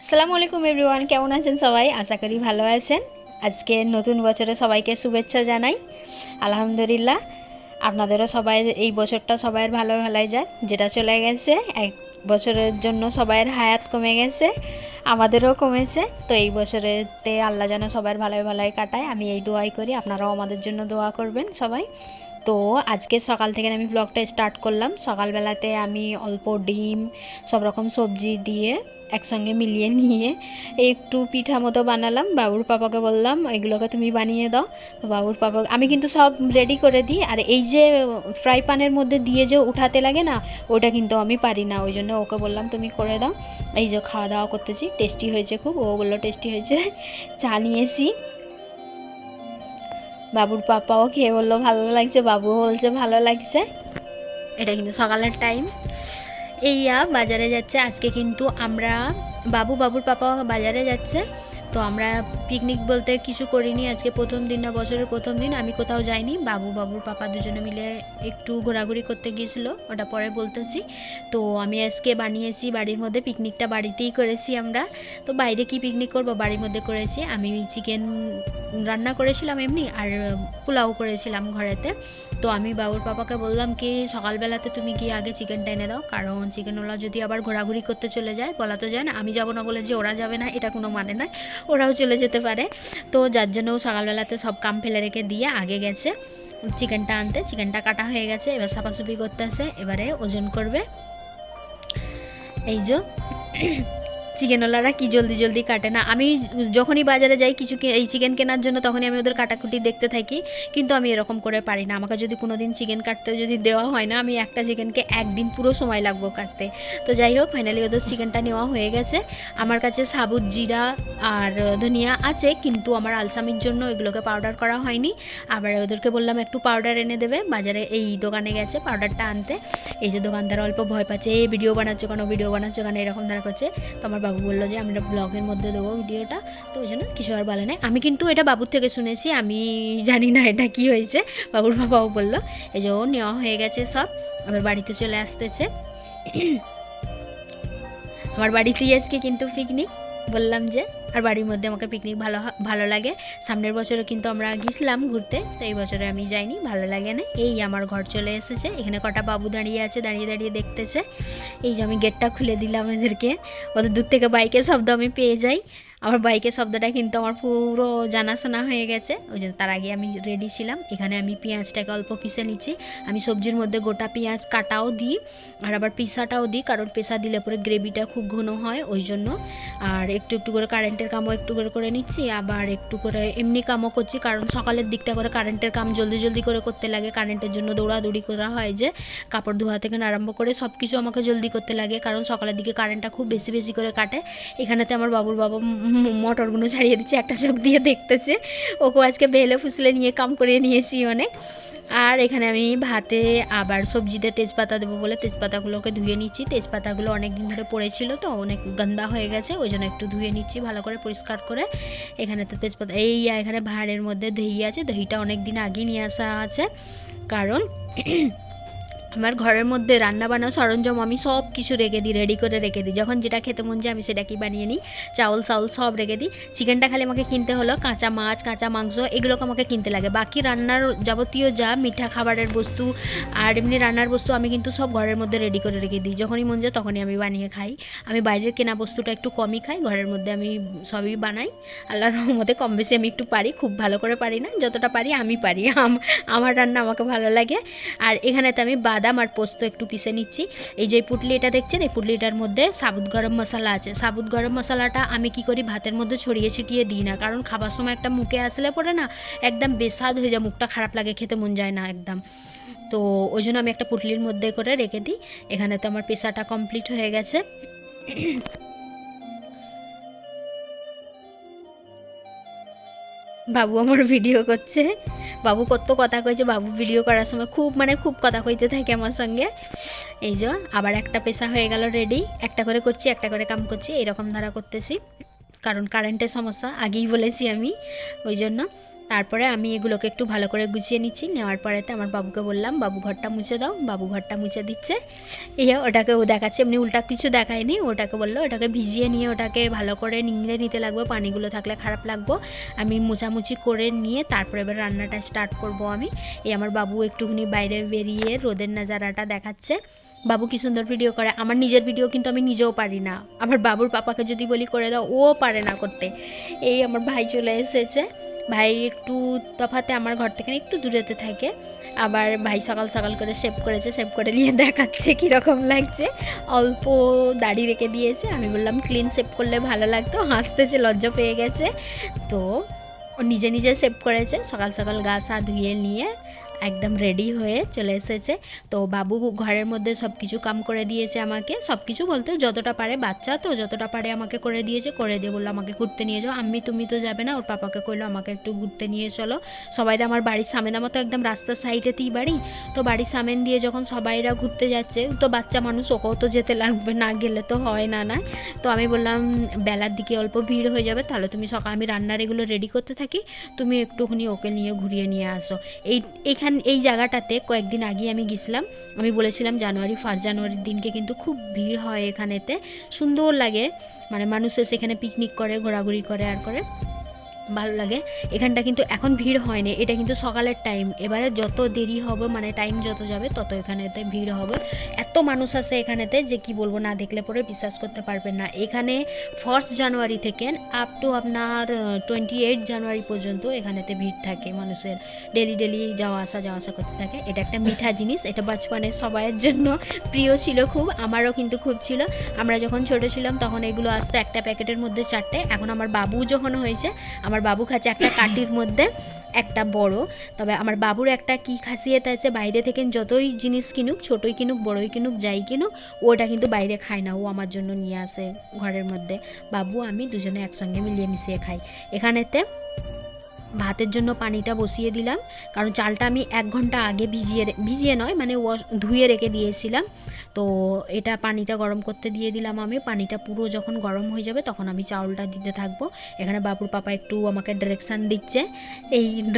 আসসালামু আলাইকুম এভরিওয়ান, কেমন আছেন সবাই? আশা করি ভালো আছেন। আজকে নতুন বছরে সবাইকে শুভেচ্ছা জানাই। আলহামদুলিল্লাহ আপনাদেরও সবাই এই বছরটা সবাইয়ের ভালো ভালোই যায়। যেটা চলে গেছে এক বছরের জন্য সবাইয়ের হায়াত কমে গেছে, আমাদেরও কমেছে। তো এই বছরেতে আল্লাহ যেন সবার ভালোই ভালোই কাটায়, আমি এই দোয়াই করি। আপনারাও আমাদের জন্য দোয়া করবেন সবাই। তো আজকে সকাল থেকে আমি ব্লগটা স্টার্ট করলাম। সকালবেলাতে আমি অল্প ডিম সব রকম সবজি দিয়ে একসঙ্গে মিলিয়ে নিয়ে একটু পিঠা মতো বানালাম। বাবুর পাপাকে বললাম এগুলোকে তুমি বানিয়ে দাও। তো বাবুর পাপা, আমি কিন্তু সব রেডি করে দিই, আর এই যে ফ্রাই প্যানের মধ্যে দিয়ে যে উঠাতে লাগে না, ওটা কিন্তু আমি পারি না। ওই জন্য ওকে বললাম তুমি করে দাও। এই যে খাওয়া দাওয়া করতেছি, টেস্টি হয়েছে খুব। ও বললো টেস্টি হয়েছে। চা নিয়েছি, বাবুর পাপাও খেয়ে বললো ভালো লাগছে, বাবুও বলছে ভালো লাগছে। এটা কিন্তু সকালের টাইম। এইয়া বাজারে যাচ্ছে আজকে, কিন্তু আমরা বাবুর পাপা বাজারে যাচ্ছে। তো আমরা পিকনিক বলতে কিছু করিনি, আজকে প্রথম দিন না, বছরের প্রথম দিন। আমি কোথাও যাইনি, বাবুর পাপা দুজনে মিলে একটু ঘোরাঘুরি করতে গিয়েছিল, ওটা পরে বলতেছি। তো আমি আজকে বানিয়েছি বাড়ির মধ্যে, পিকনিকটা বাড়িতেই করেছি আমরা। তো বাইরে কি পিকনিক করবো, বাড়ির মধ্যে করেছি। আমি চিকেন রান্না করেছিলাম এমনি, আর পোলাও করেছিলাম ঘরেতে। তো আমি বাবুর পাপাকে বললাম কি সকালবেলাতে তুমি কি আগে চিকেনটা এনে দাও, কারণ চিকেনওয়ালা যদি আবার ঘোরাঘুরি করতে চলে যায়, বলা তো যায় না। আমি যাবো না বলে যে ওরা যাবে না, এটা কোনো মানে নয়, ওরাও চলে যেতে পারে। তো যার জন্য সকালবেলাতে সব কাম ফেলে রেখে দিয়ে আগে গেছে চিকেনটা আনতে। চিকেনটা কাটা হয়ে গেছে, এবার সাফাসুফি করতে আছে, এবারে ওজন করবে। এই যে চিকেনওয়ালারা কি জলদি জলদি কাটে না। আমি যখনই বাজারে যাই কিছু এই চিকেন কেনার জন্য, তখনই আমি ওদের কাটাকুটি দেখতে থাকি, কিন্তু আমি এরকম করে পারি না। আমাকে যদি কোনো দিন চিকেন কাটতে যদি দেওয়া হয় না, আমি একটা চিকেনকে একদিন পুরো সময় লাগবো কাটতে। তো যাই হোক, ফাইনালি ওদের চিকেনটা নেওয়া হয়ে গেছে। আমার কাছে সাবুত জিরা আর ধনিয়া আছে, কিন্তু আমার আলসামির জন্য এগুলোকে পাউডার করা হয়নি। আবার ওদেরকে বললাম একটু পাউডার এনে দেবে, বাজারে এই দোকানে গেছে পাউডারটা আনতে। এই যে দোকানদার অল্প ভয় পাচ্ছে, এই ভিডিও বানাচ্ছ কেন এরকম ধারা করছে। তো আমার বাবু বললো যে আমরা ব্লগের মধ্যে দেবো ভিডিওটা, তো ওই জন্য কিছু আর বলে নাই। আমি কিন্তু এটা বাবুর থেকে শুনেছি, আমি জানি না এটা কি হয়েছে। বাবুর বাবাও বললো। এই যে ও নেওয়া হয়ে গেছে সব, আবার বাড়িতে চলে আসতেছে। আমার বাড়িতেই আজকে কিন্তু পিকনিক, বললাম যে। আর বাড়ির মধ্যে আমাকে পিকনিক ভালো লাগে। সামনের বছরে কিন্তু আমরা গেছিলাম ঘুরতে, তো এই বছরে আমি যাইনি, ভালো লাগে না। এই আমার ঘর চলে এসেছে, এখানে কটা বাবু দাঁড়িয়ে আছে, দাঁড়িয়ে দাঁড়িয়ে দেখতেছে। এই যে আমি গেটটা খুলে দিলাম এদেরকে, ওদের দূর থেকে বাইকের শব্দ আমি পেয়ে যাই। আমার বাইকের শব্দটা কিন্তু আমার পুরো জানাশোনা হয়ে গেছে। ওই জন্য তার আগে আমি রেডি ছিলাম। এখানে আমি পেঁয়াজটাকে অল্প পিষে নিচ্ছি। আমি সবজির মধ্যে গোটা পেঁয়াজ কাটাও দিই, আর আবার পিসাটাও দিই, কারণ পেশা দিলে পরে গ্রেভিটা খুব ঘন হয়, ওই জন্য। আর একটু একটু করে কারেন্টের কামও একটু করে নিচ্ছি, আবার একটু করে এমনি কামও করছি, কারণ সকালের দিকটা করে কারেন্টের কাম জলদি জলদি করে করতে লাগে। কারেন্টের জন্য দৌড়াদৌড়ি করা হয়, যে কাপড় ধোয়া থেকে আরম্ভ করে সব কিছু আমাকে জলদি করতে লাগে, কারণ সকালের দিকে কারেন্টটা খুব বেশি বেশি করে কাটে। এখানেতে আমার বাবুর বাবা মটরগুলো ছাড়িয়ে দিচ্ছে, একটা চোখ দিয়ে দেখতেছে। ওকে আজকে বেলে ফুসলে নিয়ে কাম করে নিয়েছি অনেক। আর এখানে আমি ভাতে আবার সবজিতে তেজপাতা দেবো বলে তেজপাতাগুলোকে ধুয়ে নিচ্ছি। তেজপাতাগুলো অনেক দিন ধরে পড়েছিল, তো অনেক গন্ধা হয়ে গেছে, ওই জন্য একটু ধুয়ে নিচ্ছি ভালো করে পরিষ্কার করে। এখানে তো তেজপাতা, এখানে ভাঁড়ের মধ্যে দই আছে, দইটা অনেক দিন আগে নিয়ে আসা আছে, কারণ আমার ঘরের মধ্যে রান্নাবান্না সরঞ্জাম আমি সব কিছু রেখে দিই, রেডি করে রেখে দিই। যখন যেটা খেতে মন যায় আমি সেটাকেই বানিয়ে নিই। চাউল সব রেখে দিই। চিকেনটা খালি আমাকে কিনতে হলো, কাঁচা মাছ কাঁচা মাংস এগুলোকে আমাকে কিনতে লাগে। বাকি রান্নার যাবতীয় যা মিঠা খাবারের বস্তু আর এমনি রান্নার বস্তু আমি কিন্তু সব ঘরের মধ্যে রেডি করে রেখে দিই। যখনই মন যায় তখনই আমি বানিয়ে খাই। আমি বাইরের কেনা বস্তুটা একটু কমই খাই, ঘরের মধ্যে আমি সবই বানাই। আল্লাহর রহমতে কম বেশি আমি একটু পারি, খুব ভালো করে পারি না, যতটা পারি আমি পারি। আমার রান্না আমাকে ভালো লাগে। আর এখানেতে আমি বাদাম আর পোস্ত একটু পিষে নিচ্ছি। এই যে পুটলি এটা দেখছেন, এই পুটলিটার মধ্যে সাবুত গরম মশলা আছে। সাবুত গরম মশলাটা আমি কি করি ভাতের মধ্যে ছড়িয়ে ছিটিয়ে দিই না, কারণ খাবার সময় একটা মুখে আসলে পরে না একদম বেস্বাদ হয়ে যায়, মুখটা খারাপ লাগে, খেতে মন যায় না একদম। তো ওই জন্য আমি একটা পুটলির মধ্যে করে রেখে দিই। এখানে তো আমার পেশাটা কমপ্লিট হয়ে গেছে। বাবু আমার ভিডিও করছে, বাবু কত কথা কইছে। বাবু ভিডিও করার সময় খুব কথা কইতে থাকে আমার সঙ্গে। এই যে আবার একটা পেশা হয়ে গেল রেডি, একটা করে করছি, একটা করে কাম করছি, এরকম ধারা করতেছি, কারণ কারেন্টের সমস্যা আগেই বলেছি আমি, ওই জন্য। তারপরে আমি এগুলোকে একটু ভালো করে গুছিয়ে নিচ্ছি। নেওয়ার পরেতে আমার বাবুকে বললাম, বাবু ঘরটা মুছে দাও। বাবু ঘরটা মুছে দিচ্ছে। ওটাকে ও দেখাচ্ছে, এমনি উল্টা কিছু দেখায়নি। ওটাকে বললো ওটাকে ভিজিয়ে নিয়ে ওটাকে ভালো করে নিংড়ে নিতে লাগবে, পানিগুলো থাকলে খারাপ লাগবো। আমি মোছামুছি করে নিয়ে তারপরে এবার রান্নাটা স্টার্ট করব আমি। আমার বাবু একটুখানি বাইরে বেরিয়ে রোদের নাজারাটা দেখাচ্ছে। বাবু কি সুন্দর ভিডিও করে। আমার নিজের ভিডিও কিন্তু আমি নিজেও পারি না, আমার বাবুর পাপাকে যদি বলি করে দাও ও পারে না করতে। আমার ভাই চলে এসেছে। ভাই একটু তফাতে আমার ঘর থেকে একটু দূরেতে থাকে। আবার ভাই সকাল সকাল করে শেভ করেছে, শেভ করে নিয়ে দেখাচ্ছে কীরকম লাগছে। অল্প দাড়ি রেখে দিয়েছে। আমি বললাম ক্লিন শেভ করলে ভালো লাগতো, হাসতেছে, লজ্জা পেয়ে গেছে। তো ও নিজে নিজে শেভ করেছে, সকাল সকাল গা সা ধুয়ে নিয়ে একদম রেডি হয়ে চলে এসেছে। তো বাবু ঘরের মধ্যে সব কিছু কাম করে দিয়েছে আমাকে, সব কিছু বলতে যতটা পারে, বাচ্চা তো যতটা পারে আমাকে করে দিয়েছে। করে দিয়ে বললো আমাকে ঘুরতে নিয়ে যাও। তুমি তো যাবে না, ওর পাপাকে কইলো আমাকে একটু ঘুরতে নিয়ে চলো। সবাইরা আমার বাড়ির সামনে, আমার তো একদম রাস্তার সাইডেতেই বাড়ি। তো বাড়ির সামনে দিয়ে যখন সবাইরা ঘুরতে যাচ্ছে, তো বাচ্চা মানুষ ওকেও তো যেতে লাগবে, না গেলে তো হয় না। তো আমি বললাম বেলার দিকে অল্প ভিড় হয়ে যাবে, তাহলে তুমি সকাল আমি রান্নার এগুলো রেডি করতে থাকি, তুমি একটুখানি ওকে নিয়ে ঘুরিয়ে নিয়ে আসো। এই জায়গাটাতে কয়েকদিন আগে আমি গেছিলাম। আমি বলেছিলাম ফার্স্ট জানুয়ারির দিনকে কিন্তু খুব ভিড় হয় এখানেতে, সুন্দর লাগে। মানে মানুষ সেখানে পিকনিক করে, ঘোরাঘুরি করে আর করে, ভালো লাগে। এখানটা কিন্তু এখন ভিড় হয়নি, এটা কিন্তু সকালের টাইম। এবারে যত দেরি হবে, মানে টাইম যত যাবে তত এখানেতে ভিড় হবে। এত মানুষ আছে এখানেতে যে কি বলবো, না দেখলে পরে বিশ্বাস করতে পারবেন না। এখানে 1 জানুয়ারি থেকে আপ টু আপনার 28 জানুয়ারি পর্যন্ত এখানেতে ভিড় থাকে মানুষের। ডেলি যাওয়া আসা করতে থাকে। এটা একটা মিঠা জিনিস, এটা বাচপানে সবাইয়ের জন্য প্রিয় ছিল খুব, আমারও কিন্তু খুব ছিল। আমরা যখন ছোটো ছিলাম তখন এগুলো আসতো একটা প্যাকেটের মধ্যে 4টে। এখন আমার বাবু যখন হয়েছে, আমার বাবু খাচ্ছে একটা কাঠির মধ্যে একটা বড়। তবে আমার বাবুর একটা কি খাসিয়ত আছে, বাইরে থেকে যতই জিনিস কিনুক, ছোটই কিনুক বড়ই কিনুক যাই কিনুক, ওটা কিন্তু বাইরে খায় না, ও আমার জন্য নিয়ে আসে ঘরের মধ্যে। বাবু আমি দুজনে একসঙ্গে মিলিয়ে মিশিয়ে খাই। এখানেতে ভাতের জন্য পানিটা বসিয়ে দিলাম, কারণ চালটা আমি 1 ঘন্টা আগে ভিজিয়ে নয় মানে ধুয়ে রেখে দিয়েছিলাম। তো এটা পানিটা গরম করতে দিয়ে দিলাম আমি। পানিটা পুরো যখন গরম হয়ে যাবে তখন আমি চাউলটা দিতে থাকবো। এখানে বাবুর পাপা একটু আমাকে ডিরেকশান দিচ্ছে,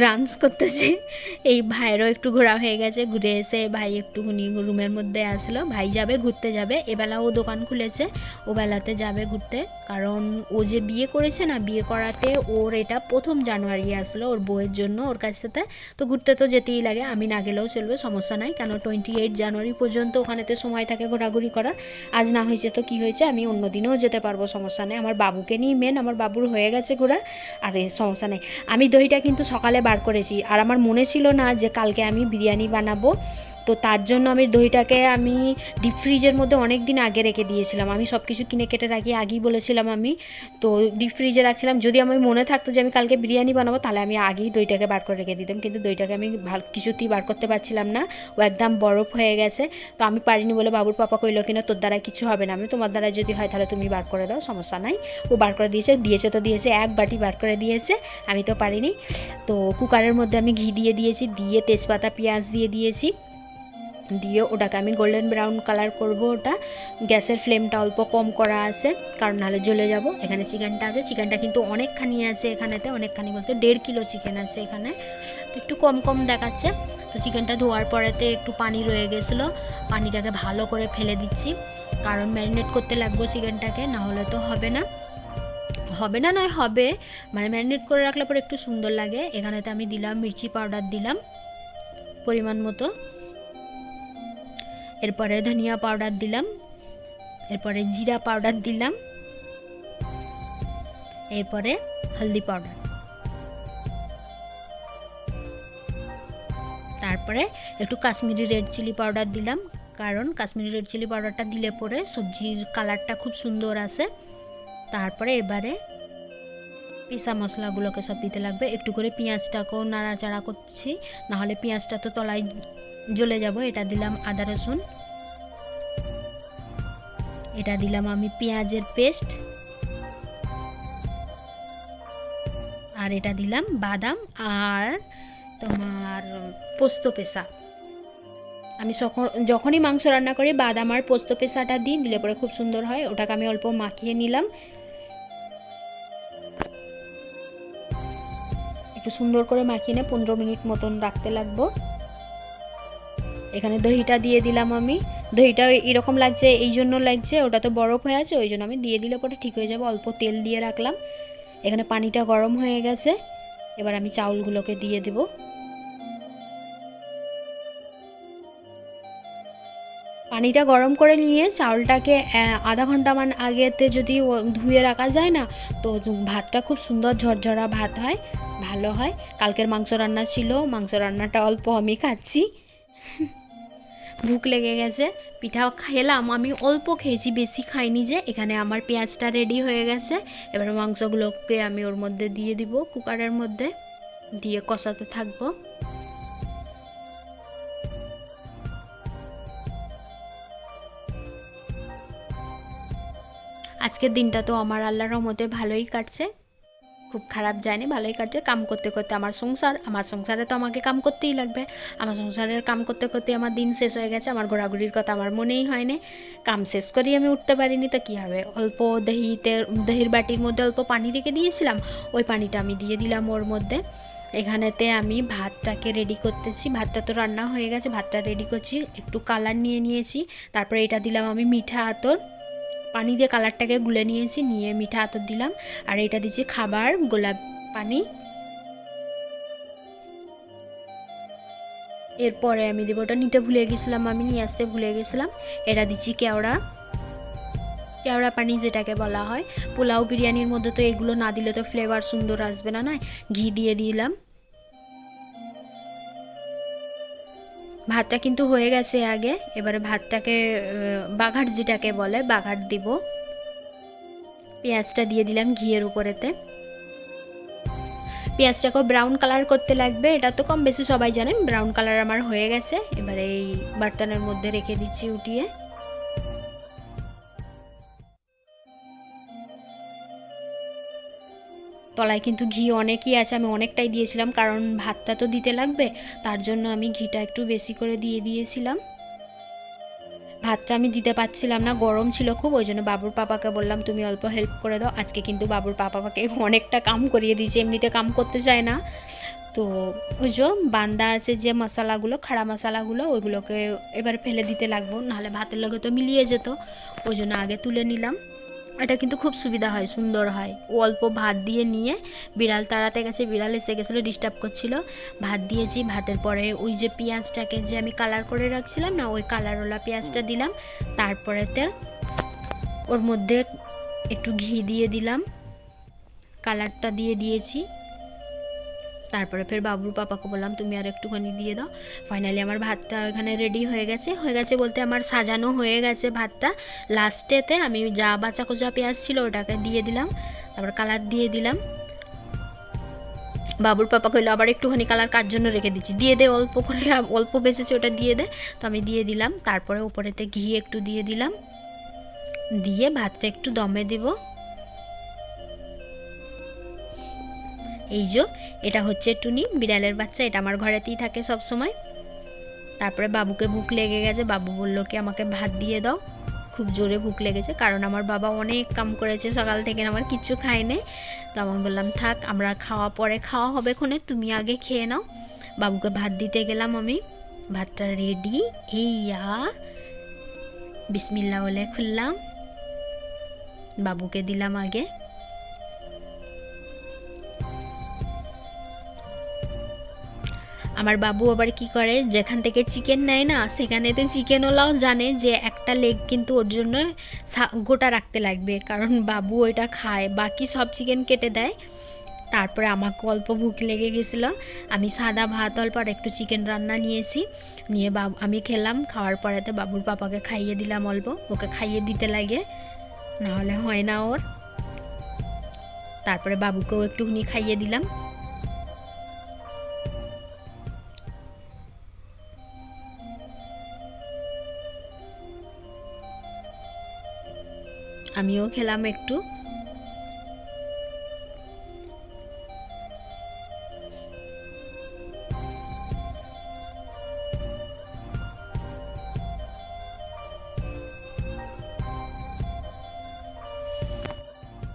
ডান্স করতেছে। ভাইয়েরও একটু ঘোরা হয়ে গেছে, ঘুরে এসে ভাই একটুখানি রুমের মধ্যে আসলো। ভাই যাবে ঘুরতে যাবে, এবেলা ও দোকান খুলেছে, ও বেলাতে যাবে ঘুরতে। কারণ ও যে বিয়ে করেছে না, বিয়ে করাতে ওর এটা 1 জানুয়ারি আসলো ওর বউয়ের জন্য ওর কাছ সাথে। তো ঘুরতে তো যেতেই লাগে, আমি না গেলেও চলবে, সমস্যা নাই। কেন 28 জানুয়ারি পর্যন্ত ওখানেতে সময় থাকে ঘোরাঘুরি করার। আজ না হয়েছে তো কি হয়েছে, আমি অন্য দিনেও যেতে পারবো, সমস্যা নেই। আমার বাবুকে নিয়ে মেন, আমার বাবুর হয়ে গেছে ঘোরা, আর সমস্যা নেই। আমি দইটা কিন্তু সকালে বার করেছি, আর আমার মনে ছিল না যে কালকে আমি বিরিয়ানি বানাবো। তো তার জন্য আমি দইটাকে আমি ডিপ ফ্রিজের মধ্যে অনেক দিন আগে রেখে দিয়েছিলাম। আমি সব কিছু কিনে কেটে রাখি, আগেই বলেছিলাম আমি। তো ডিপ ফ্রিজে রাখছিলাম, যদি আমার মনে থাকতো যে আমি কালকে বিরিয়ানি বানাবো, তাহলে আমি আগেই দইটাকে বার করে রেখে দিতাম। কিন্তু দইটাকে আমি কিছুতেই বার করতে পারছিলাম না, ও একদম বরফ হয়ে গেছে। তো আমি পারিনি বলে বাবুর পাপা কইলো কিনা তোর দ্বারা কিছু হবে না, আমি তোমার দ্বারা যদি হয় তাহলে তুমি বার করে দাও, সমস্যা নাই। ও বার করে দিয়েছে তো দিয়েছে, 1 বাটি বার করে দিয়েছে, আমি তো পারিনি। তো কুকারের মধ্যে আমি ঘি দিয়ে দিয়েছি, দিয়ে তেজপাতা পেঁয়াজ দিয়ে দিয়ে ওটাকে আমি গোল্ডেন ব্রাউন কালার করব। ওটা গ্যাসের ফ্লেমটা অল্প কম করা আছে, কারণ নাহলে জ্বলে যাব। এখানে চিকেনটা আছে, চিকেনটা কিন্তু অনেকখানি আছে এখানেতে, অনেকখানি বলতে 1.5 কিলো চিকেন আছে এখানে, তো একটু কম দেখাচ্ছে। তো চিকেনটা ধোয়ার পরেতে একটু পানি রয়ে গেছিলো, পানিটাকে ভালো করে ফেলে দিচ্ছি, কারণ ম্যারিনেট করতে লাগবো চিকেনটাকে, না হলে তো হবে না নয় হবে, মানে ম্যারিনেট করে রাখলে পরে একটু সুন্দর লাগে। এখানেতে আমি দিলাম মির্চি পাউডার, দিলাম পরিমাণ মতো, এরপরে ধনিয়া পাউডার দিলাম, এরপরে জিরা পাউডার দিলাম, এরপরে হলদি পাউডার, তারপরে একটু কাশ্মীরি রেড চিলি পাউডার দিলাম, কারণ কাশ্মীরি রেড চিলি পাউডারটা দিলে পরে সবজির কালারটা খুব সুন্দর আসে। তারপরে এবারে পিসা মশলাগুলোকে সব দিতে লাগবে, একটু করে পেঁয়াজটাকেও নাড়াচাড়া করছি, নাহলে পেঁয়াজটা তো তলায় জ্বলে যাব। এটা দিলাম আদা রসুন, এটা দিলাম আমি পেঁয়াজের পেস্ট, আর এটা দিলাম বাদাম আর তোমার পোস্ত পেসা। আমি যখনই মাংস রান্না করি বাদাম আর পোস্ত পেসাটা দিলে পরে খুব সুন্দর হয়। ওটাকে আমি অল্প মাখিয়ে নিলাম। একটু সুন্দর করে মাখিয়ে নিয়ে 15 মিনিট মতন রাখতে লাগবো। এখানে দইটা দিয়ে দিলাম আমি। দইটা এরকম লাগছে, এই জন্য লাগছে, ওটা তো বরফ হয়ে আছে, ওই জন্য আমি দিয়ে দিলে পরে ঠিক হয়ে যাবে। অল্প তেল দিয়ে রাখলাম। এখানে পানিটা গরম হয়ে গেছে, এবার আমি চাউলগুলোকে দিয়ে দেব। পানিটা গরম করে নিয়ে চাউলটাকে আধা ঘন্টা আগেতে যদি ধুয়ে রাখা যায় না, তো ভাতটা খুব সুন্দর ঝরঝরা ভাত হয়, ভালো হয়। কালকের মাংস রান্না ছিল, মাংস রান্নাটা অল্প আমি খাচ্ছি। ভুক লেগে গেছে, পিঠা খেলাম, আমি অল্প খেয়েছি, বেশি খাইনি। যে এখানে আমার পেঁয়াজটা রেডি হয়ে গেছে, এবার মাংসগুলোকে আমি ওর মধ্যে দিয়ে দিব, কুকারের মধ্যে দিয়ে কষাতে থাকবো। আজকের দিনটা তো আমার আল্লাহর রহমতে ভালোই কাটছে, খুব খারাপ যায়নি, ভালোই কাটছে। কাম করতে করতে আমার সংসারে তো আমাকে কাম করতেই লাগবে। আমার সংসারের কাম করতে করতে আমার দিন শেষ হয়ে গেছে, আমার ঘোরাঘুরির কথা আমার মনেই হয়নি। কাম শেষ করেই আমি উঠতে পারিনি, তো কী হবে। অল্প দহির বাটির মধ্যে অল্প পানি রেখে দিয়েছিলাম, ওই পানিটা আমি দিয়ে দিলাম ওর মধ্যে। এখানেতে আমি ভাতটাকে রেডি করতেছি, ভাতটা তো রান্না হয়ে গেছে, ভাতটা রেডি করছি। একটু কালার নিয়ে নিয়েছি, তারপরে এটা দিলাম আমি মিঠা আতর, পানি দিয়ে কালারটাকে গুলে নিয়েছি, নিয়ে মিঠা আতর দিলাম। আর এটা দিচ্ছি খাবার গোলাপ পানি। এরপরে আমি দেবো, ওটা নিতে ভুলে গেছিলাম, আমি নিয়ে আসতে ভুলে গেছিলাম। এটা দিচ্ছি কেওড়া পানি, যেটাকে বলা হয়। পোলাও বিরিয়ানির মধ্যে তো এগুলো না দিলে তো ফ্লেভার সুন্দর আসবে না, নয়। ঘি দিয়ে দিলাম। ভাতটা কিন্তু হয়ে গেছে আগে, এবারে ভাতটাকে বাঘাট, যেটাকে বলে বাঘাট দিব। পেঁয়াজটা দিয়ে দিলাম ঘিয়ের উপরেতে। পেঁয়াজটাকেও ব্রাউন কালার করতে লাগবে, এটা তো কম বেশি সবাই জানেন। ব্রাউন কালার আমার হয়ে গেছে, এবারে এই বার্তনের মধ্যে রেখে দিচ্ছি উঠিয়ে। তলায় কিন্তু ঘি অনেকই আছে, আমি অনেকটাই দিয়েছিলাম, কারণ ভাতটা তো দিতে লাগবে, তার জন্য আমি ঘিটা একটু বেশি করে দিয়ে দিয়েছিলাম। ভাতটা আমি দিতে পারছিলাম না, গরম ছিল খুব, ওই জন্য বাবুর পাপাকে বললাম তুমি অল্প হেল্প করে দাও। আজকে কিন্তু বাবুর পাপাকে অনেকটা কাম করিয়ে দিয়েছে, এমনিতে কাম করতে চায় না। তো ওই যে বান্দা আছে যে মশলাগুলো, খাড়া মশলাগুলো, ওইগুলোকে এবার ফেলে দিতে লাগবো, নাহলে ভাতের লগে তো মিলিয়ে যেত, ওই জন্য আগে তুলে নিলাম। এটা কিন্তু খুব সুবিধা হয়, সুন্দর হয়। ও অল্প ভাত দিয়ে নিয়ে বিড়াল তাড়াতে গেছে, বিড়াল এসে গেছিলো, ডিস্টার্ব করছিল। ভাত দিয়েছি, ভাতের পরে ওই যে পেঁয়াজটাকে যে আমি কালার করে রাখছিলাম না, ওই কালারওয়ালা পেঁয়াজটা দিলাম। তারপরেতে ওর মধ্যে একটু ঘি দিয়ে দিলাম, কালারটা দিয়ে দিয়েছি। তারপরে ফের বাবুর পাপাকে বললাম তুমি আর একটুখানি দিয়ে দাও। ফাইনালি আমার ভাতটা এখানে রেডি হয়ে গেছে বলতে আমার সাজানো হয়ে গেছে ভাতটা। লাস্টেতে আমি যা বাঁচা কোচা পেঁয়াজ ছিল ওটাকে দিয়ে দিলাম, তারপর কালার দিয়ে দিলাম। বাবুর পাপা কইলো আবার একটুখানি কালার কার জন্য রেখে দিচ্ছি, দিয়ে দে, অল্প করে, অল্প বেঁচেছে ওটা দিয়ে দে। তো আমি দিয়ে দিলাম, তারপরে উপরেতে ঘি একটু দিয়ে দিলাম, দিয়ে ভাতটা একটু দমে দিব। এই যে এটা হচ্ছে টুনি, বিড়ালের বাচ্চা, এটা আমার ঘরেতেই থাকে সব সময়। তারপরে বাবুকে ভুক লেগে গেছে, বাবু বলল কি আমাকে ভাত দিয়ে দাও, খুব জোরে ভুক লেগেছে, কারণ আমার বাবা অনেক কাম করেছে সকাল থেকে, আমার কিচ্ছু খায়নি। তো আমি বললাম থাক, আমরা পরে খাওয়া হবে ক্ষণে, তুমি আগে খেয়ে নাও। বাবুকে ভাত দিতে গেলাম আমি, ভাতটা রেডি। এইয়া বিসমিল্লাহ বলে খুললাম, বাবুকে দিলাম আগে। আমার বাবু আবার কি করে, যেখান থেকে চিকেন নেয় না, সেখানেতে চিকেনওয়ালাও জানে যে একটা লেগ কিন্তু ওর জন্য গোটা রাখতে লাগবে, কারণ বাবু ওইটা খায়, বাকি সব চিকেন কেটে দেয়। তারপরে আমাকে অল্প ভুক লেগে গেছিলো, আমি সাদা ভাত অল্প আর একটু চিকেন রান্না নিয়েছি, নিয়ে আমি খেলাম। খাওয়ার পরেতে বাবুর পাপাকে খাইয়ে দিলাম অল্প, ওকে খাইয়ে দিতে লাগে, নাহলে হয় না ওর। তারপরে বাবুকেও একটুখানি খাইয়ে দিলাম। আমিও খেলাম একটু।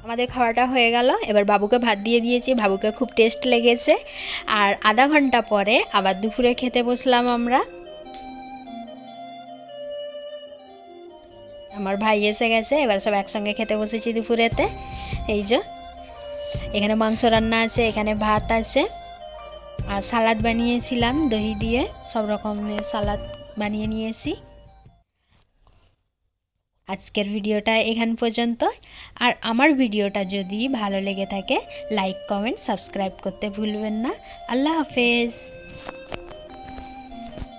আমাদের খাওয়াটা হয়ে গেল, এবার বাবুকে ভাত দিয়ে দিয়েছি, বাবুকে খুব টেস্ট লেগেছে। আর আধা ঘন্টা পরে আবার দুপুরে খেতে বসলাম আমরা। আমার ভাই এসে গেছে, এবার সব একসঙ্গে খেতে বসেছি দুপুরেতে। এই যে এখানে মাংস রান্না আছে, এখানে ভাত আছে, আর সালাদ বানিয়েছিলাম দই দিয়ে, সব রকমের সালাদ বানিয়ে নিয়েছি। আজকের ভিডিওটা এখান পর্যন্ত। আর আমার ভিডিওটা যদি ভালো লেগে থাকে লাইক কমেন্ট সাবস্ক্রাইব করতে ভুলবেন না। আল্লাহ হাফেজ।